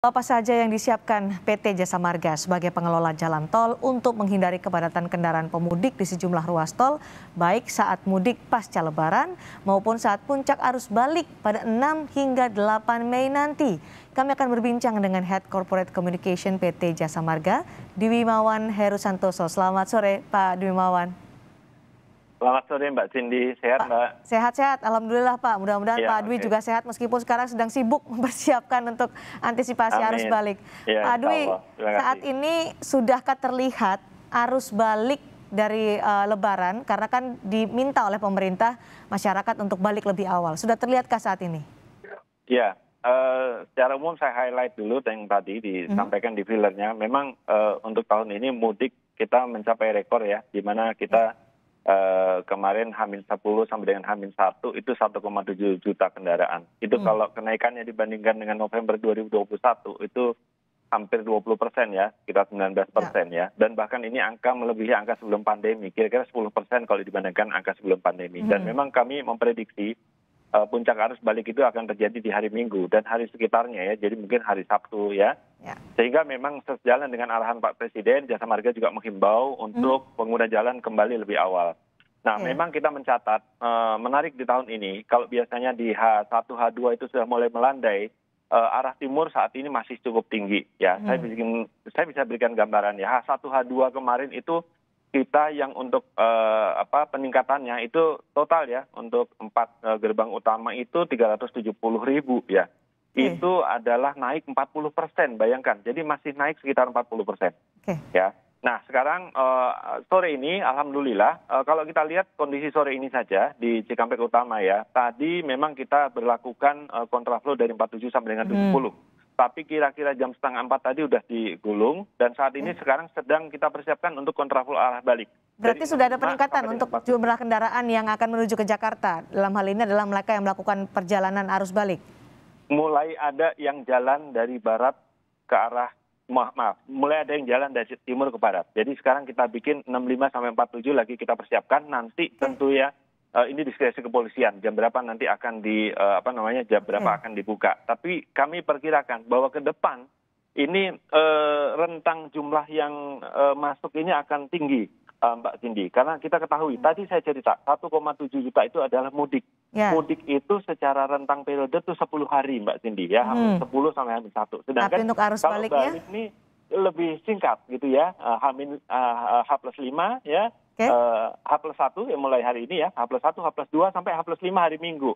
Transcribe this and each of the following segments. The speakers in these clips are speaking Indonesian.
Apa saja yang disiapkan PT Jasa Marga sebagai pengelola jalan tol untuk menghindari kepadatan kendaraan pemudik di sejumlah ruas tol, baik saat mudik pasca Lebaran maupun saat puncak arus balik pada 6 hingga 8 Mei nanti. Kami akan berbincang dengan Head Corporate Communication PT Jasa Marga, Dwimawan Heru Santoso. Selamat sore, Pak Dwimawan. Selamat sore Mbak Cindy, sehat Mbak? Sehat-sehat, Alhamdulillah Pak. Mudah-mudahan Pak Dwi juga sehat meskipun sekarang sedang sibuk mempersiapkan untuk antisipasi arus balik. Ya, Pak Dwi, saat ini sudahkah terlihat arus balik dari Lebaran? Karena kan diminta oleh pemerintah masyarakat untuk balik lebih awal. Sudah terlihatkah saat ini? Ya, secara umum saya highlight dulu yang tadi disampaikan di fillernya. Memang untuk tahun ini mudik kita mencapai rekor ya, di mana kita kemarin H-10 sampai dengan H-1 itu 1,7 juta kendaraan. Itu kalau kenaikannya dibandingkan dengan November 2021 itu hampir 20% ya, sekitar 19% ya. Dan bahkan ini angka melebihi angka sebelum pandemi, kira-kira 10% kalau dibandingkan angka sebelum pandemi. Dan memang kami memprediksi puncak arus balik itu akan terjadi di hari Minggu dan hari sekitarnya ya, jadi mungkin hari Sabtu ya. Sehingga memang sejalan dengan arahan Pak Presiden, Jasa Marga juga menghimbau untuk pengguna jalan kembali lebih awal. Nah, memang kita mencatat menarik di tahun ini, kalau biasanya di H1, H2 itu sudah mulai melandai, arah timur saat ini masih cukup tinggi ya. Saya bisa berikan gambaran ya, H1, H2 kemarin itu kita yang untuk peningkatannya itu total ya, untuk 4 gerbang utama itu 370.000 ya. Itu adalah naik 40%, bayangkan. Jadi masih naik sekitar 40%. Ya. Nah, sekarang sore ini alhamdulillah kalau kita lihat kondisi sore ini saja di Cikampek Utama ya. Tadi memang kita berlakukan kontraflow dari 47 sampai dengan 70. Tapi kira-kira jam setengah 4 tadi udah digulung dan saat ini sekarang sedang kita persiapkan untuk kontraflow arah balik. Berarti sudah ada peningkatan untuk jumlah kendaraan yang akan menuju ke Jakarta. Dalam hal ini adalah mereka yang melakukan perjalanan arus balik. Mulai ada yang jalan dari barat ke arah mulai ada yang jalan dari timur ke barat. Jadi sekarang kita bikin 65 sampai 47 lagi kita persiapkan, nanti tentu ya ini diskresi kepolisian jam berapa nanti akan jam berapa akan dibuka. Tapi kami perkirakan bahwa ke depan ini rentang jumlah yang masuk ini akan tinggi, Mbak Cindy, karena kita ketahui tadi saya cerita 1,7 juta itu adalah mudik. Mudik itu secara rentang periode itu 10 hari Mbak Cindy ya, 10 sampai H-1. Sedangkan tapi untuk arus kalau baliknya balik ini lebih singkat gitu ya, H+5 ya, H+1 ya mulai hari ini ya, H+1, H+2 sampai H+5 hari Minggu.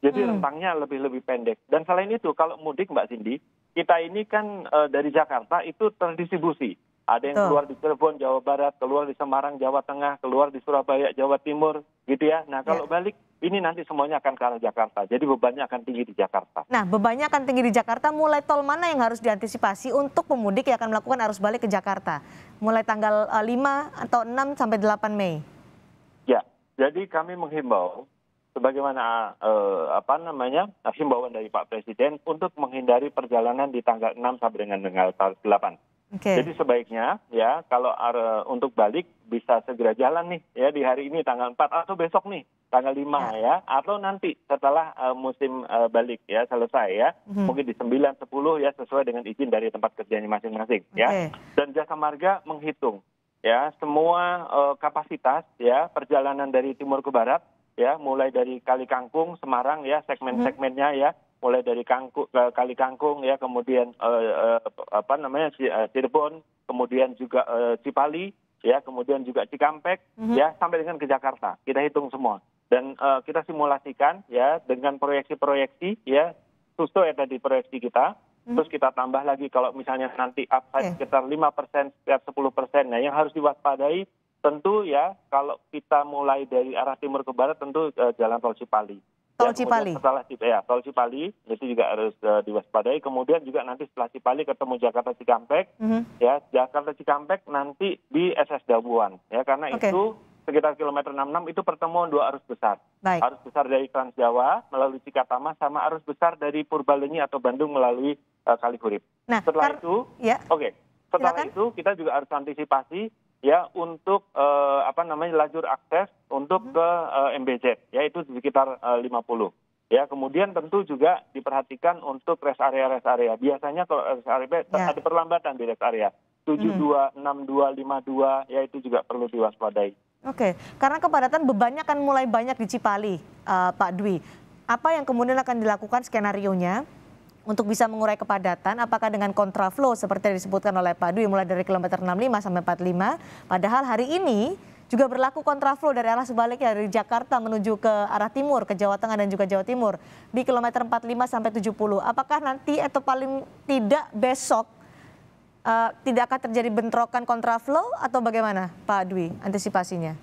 Jadi rentangnya lebih pendek. Dan selain itu kalau mudik Mbak Cindy, kita ini kan dari Jakarta itu terdistribusi. Ada yang keluar di Cirebon, Jawa Barat, keluar di Semarang, Jawa Tengah, keluar di Surabaya, Jawa Timur, gitu ya. Nah, kalau balik, ini nanti semuanya akan ke arah Jakarta. Jadi bebannya akan tinggi di Jakarta. Nah, bebannya akan tinggi di Jakarta. Mulai tol mana yang harus diantisipasi untuk pemudik yang akan melakukan arus balik ke Jakarta? Mulai tanggal 5 atau 6 sampai 8 Mei? Ya, jadi kami menghimbau, sebagaimana himbauan dari Pak Presiden untuk menghindari perjalanan di tanggal 6 sampai dengan tanggal 8. Jadi sebaiknya ya kalau untuk balik bisa segera jalan nih ya di hari ini tanggal 4 atau besok nih tanggal 5 ya, atau nanti setelah musim balik ya selesai ya, mungkin di 9, 10 ya sesuai dengan izin dari tempat kerjanya masing-masing ya. Dan Jasa Marga menghitung ya semua kapasitas ya perjalanan dari timur ke barat ya, mulai dari Kali Kangkung, Semarang ya, segmen-segmennya ya, mulai dari Kali Kangkung ya, kemudian Cirebon, kemudian juga Cipali ya, kemudian juga Cikampek ya, sampai dengan ke Jakarta. Kita hitung semua dan kita simulasikan ya dengan proyeksi-proyeksi ya, sesuai tadi proyeksi kita. Terus kita tambah lagi kalau misalnya nanti upside sekitar 5%, sekitar 10%. Nah, yang harus diwaspadai tentu ya kalau kita mulai dari arah timur ke barat tentu jalan tol Cipali. Tol Cipali. Setelah tol Cipali itu juga harus diwaspadai. Kemudian juga nanti setelah Cipali ketemu Jakarta Cikampek, ya Jakarta Cikampek nanti di SS Dabuan, ya karena itu sekitar kilometer 66 itu pertemuan dua arus besar. Arus besar dari Trans Jawa melalui Cikatama sama arus besar dari Purbalenyi atau Bandung melalui Kalihurip. Nah, setelah itu, setelah itu kita juga harus antisipasi ya untuk lajur akses untuk ke MBZ, yaitu di sekitar 50. Ya, kemudian tentu juga diperhatikan untuk rest area. Biasanya kalau rest area Ya. ada perlambatan di rest area. 72, 62, 52, ya itu juga perlu diwaspadai. Oke, karena kepadatan bebannya akan mulai banyak di Cipali, Pak Dwi. Apa yang kemudian akan dilakukan skenarionya untuk bisa mengurai kepadatan? Apakah dengan kontraflow seperti yang disebutkan oleh Pak Dwi mulai dari kilometer 65 sampai 45? Padahal hari ini juga berlaku kontraflow dari arah sebaliknya dari Jakarta menuju ke arah timur, ke Jawa Tengah dan juga Jawa Timur di kilometer 45 sampai 70. Apakah nanti atau paling tidak besok tidak akan terjadi bentrokan kontraflow atau bagaimana Pak Dwi antisipasinya?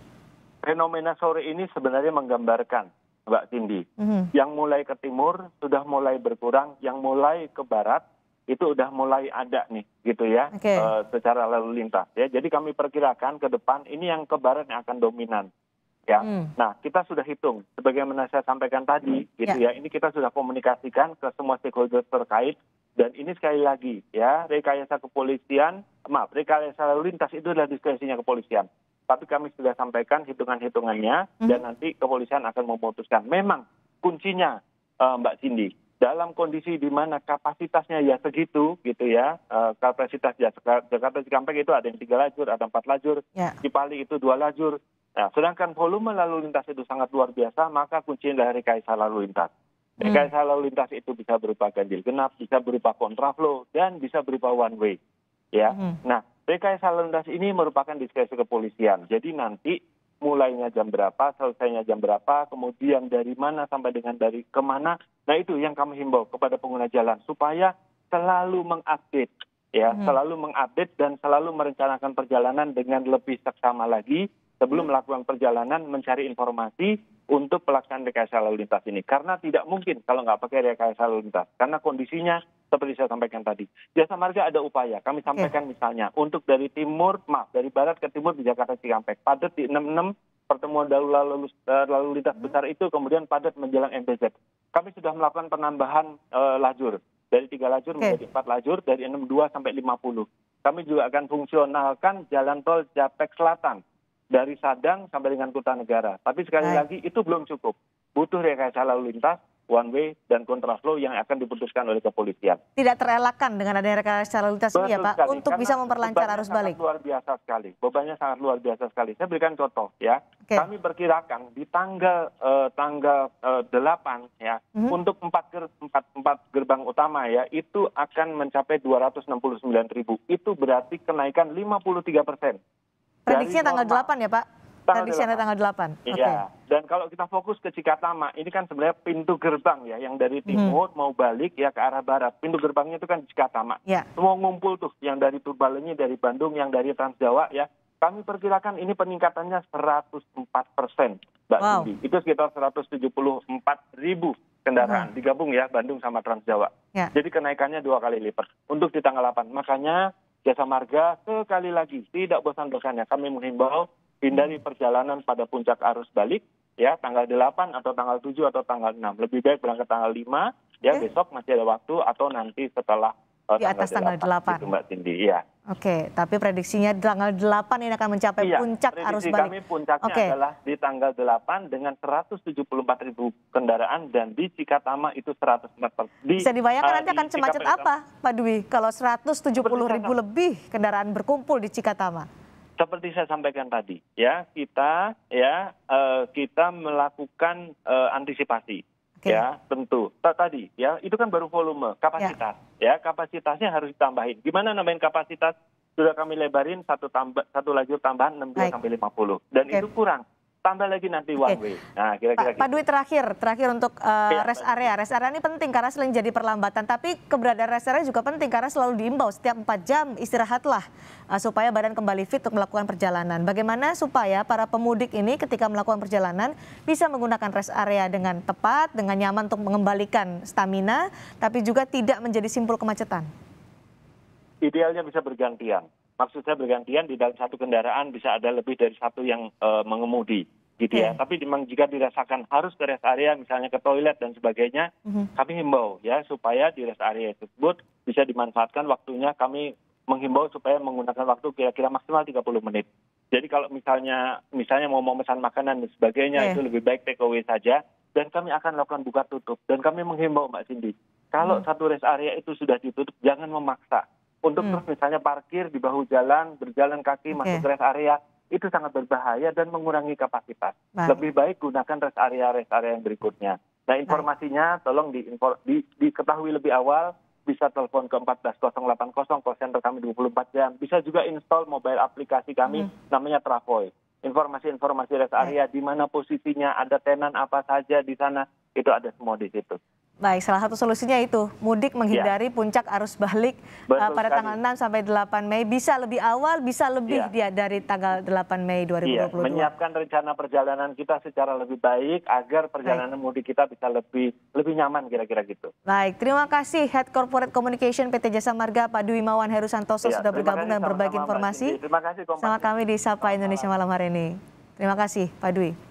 Fenomena sore ini sebenarnya menggambarkan, Mbak Cindy, yang mulai ke timur sudah mulai berkurang, yang mulai ke barat itu udah mulai ada nih, gitu ya, secara lalu lintas. Ya, jadi kami perkirakan ke depan ini yang ke barat yang akan dominan. Ya, nah kita sudah hitung, sebagaimana saya sampaikan tadi, gitu ya, ini kita sudah komunikasikan ke semua stakeholder terkait. Dan ini sekali lagi ya, rekayasa lalu lintas itu adalah diskresinya kepolisian. Tapi kami sudah sampaikan hitungan-hitungannya dan nanti kepolisian akan memutuskan. Memang kuncinya Mbak Cindy, dalam kondisi di mana kapasitasnya ya segitu gitu ya, kapasitas Jakarta Cikampek itu ada yang 3 lajur, ada 4 lajur, Cipali itu 2 lajur. Nah, sedangkan volume lalu lintas itu sangat luar biasa, maka kuncinya adalah rekayasa lalu lintas. Rekayasa lalu lintas itu bisa berupa ganjil genap, bisa berupa kontraflow, dan bisa berupa one way. Ya, nah rekayasa lalu lintas ini merupakan diskresi kepolisian. Jadi nanti mulainya jam berapa, selesainya jam berapa, kemudian dari mana sampai dengan dari kemana. Nah itu yang kami himbau kepada pengguna jalan supaya selalu mengupdate, ya, selalu mengupdate dan selalu merencanakan perjalanan dengan lebih seksama lagi sebelum melakukan perjalanan mencari informasi untuk pelaksanaan rekayasa lalu lintas ini. Karena tidak mungkin kalau nggak pakai rekayasa lalu lintas. Karena kondisinya seperti saya sampaikan tadi. Jasa Marga ada upaya. Kami sampaikan misalnya untuk dari barat ke timur di Jakarta Cikampek. Padat di 66, pertemuan lalu lintas besar itu kemudian padat menjelang MBZ. Kami sudah melakukan penambahan lajur. Dari 3 lajur menjadi 4 lajur, dari 62 sampai 50. Kami juga akan fungsionalkan jalan tol Japek Selatan. Dari Sadang sampai dengan Kertanegara. Tapi sekali lagi itu belum cukup. Butuh rekayasa lalu lintas, one way, dan kontraflow yang akan diputuskan oleh kepolisian. Tidak terelakkan dengan adanya rekayasa lalu lintas ini ya Pak, untuk bisa memperlancar arus balik. Luar biasa sekali. Bebannya sangat luar biasa sekali. Saya berikan contoh ya. Kami perkirakan di tanggal 8 ya, untuk 4 gerbang utama ya, itu akan mencapai 269.000. Itu berarti kenaikan 53%. Prediksinya tanggal 8 ya Pak? Prediksinya tanggal 8. Iya. Dan kalau kita fokus ke Cikatama, ini kan sebenarnya pintu gerbang ya, yang dari timur mau balik ya ke arah barat. Pintu gerbangnya itu kan Cikatama. Semua ngumpul tuh, yang dari Purbalenyi, dari Bandung, yang dari Transjawa ya. Kami perkirakan ini peningkatannya 104%, Mbak Cindy. Itu sekitar 174.000 kendaraan digabung ya, Bandung sama Transjawa. Jadi kenaikannya 2 kali lipat untuk di tanggal 8. Makanya Jasa Marga sekali lagi tidak bosan-bosannya kami menghimbau hindari perjalanan pada puncak arus balik ya, tanggal 8 atau tanggal 7 atau tanggal 6. Lebih baik berangkat tanggal 5 ya, besok masih ada waktu, atau nanti setelah di atas tanggal 8. Itu Mbak Cindy, ya. Oke, tapi prediksinya tanggal 8 ini akan mencapai puncak arus balik. Kami puncaknya adalah di tanggal 8 dengan 174.000 kendaraan, dan di Cikatama itu 104. Bisa dibayangkan nanti akan semacet apa Pak Dwi kalau 170.000 lebih kendaraan berkumpul di Cikatama? Seperti saya sampaikan tadi ya, kita melakukan antisipasi. Ya, tentu. Tadi ya, itu kan baru volume, kapasitas. Ya, kapasitasnya harus ditambahin. Gimana nambahin kapasitas? Sudah kami lebarin satu lajur tambahan 62 sampai 50. Dan itu kurang. Tambah lagi nanti one way. Nah, kira-kira Pak Dwi, terakhir untuk rest area. Rest area ini penting karena selain jadi perlambatan, tapi keberadaan rest area juga penting karena selalu diimbau setiap 4 jam istirahatlah supaya badan kembali fit untuk melakukan perjalanan. Bagaimana supaya para pemudik ini ketika melakukan perjalanan bisa menggunakan rest area dengan tepat, dengan nyaman untuk mengembalikan stamina, tapi juga tidak menjadi simpul kemacetan? Idealnya bisa bergantian. Maksud saya bergantian, di dalam satu kendaraan bisa ada lebih dari satu yang mengemudi, gitu ya. Tapi memang jika dirasakan harus ke rest area, misalnya ke toilet dan sebagainya, kami himbau ya supaya di rest area tersebut bisa dimanfaatkan waktunya. Kami menghimbau supaya menggunakan waktu kira-kira maksimal 30 menit. Jadi kalau misalnya mau memesan makanan dan sebagainya, itu lebih baik take away saja. dan kami akan lakukan buka tutup. Dan kami menghimbau Mbak Cindy, kalau satu rest area itu sudah ditutup, jangan memaksa. Untuk terus misalnya parkir di bahu jalan, berjalan kaki masuk ke rest area, itu sangat berbahaya dan mengurangi kapasitas. Lebih baik gunakan rest area yang berikutnya. Nah, informasinya tolong diketahui lebih awal, bisa telepon ke 14080, call center kami 24 jam. Bisa juga install mobile aplikasi kami, namanya Travoy. Informasi-informasi rest area, di mana posisinya, ada tenan apa saja di sana, itu ada semua di situ. Baik, salah satu solusinya itu, mudik menghindari puncak arus balik pada tanggal 6 sampai 8 Mei. Bisa lebih awal, bisa lebih dari tanggal 8 Mei 2022. Menyiapkan rencana perjalanan kita secara lebih baik agar perjalanan mudik kita bisa lebih nyaman, kira-kira gitu. Baik, terima kasih Head Corporate Communication PT Jasa Marga Pak Dwi Mawan Heru Santoso sudah bergabung dan berbagi informasi. Terima kasih sama kami di Sapa Indonesia malam hari ini. Terima kasih Pak Dwi.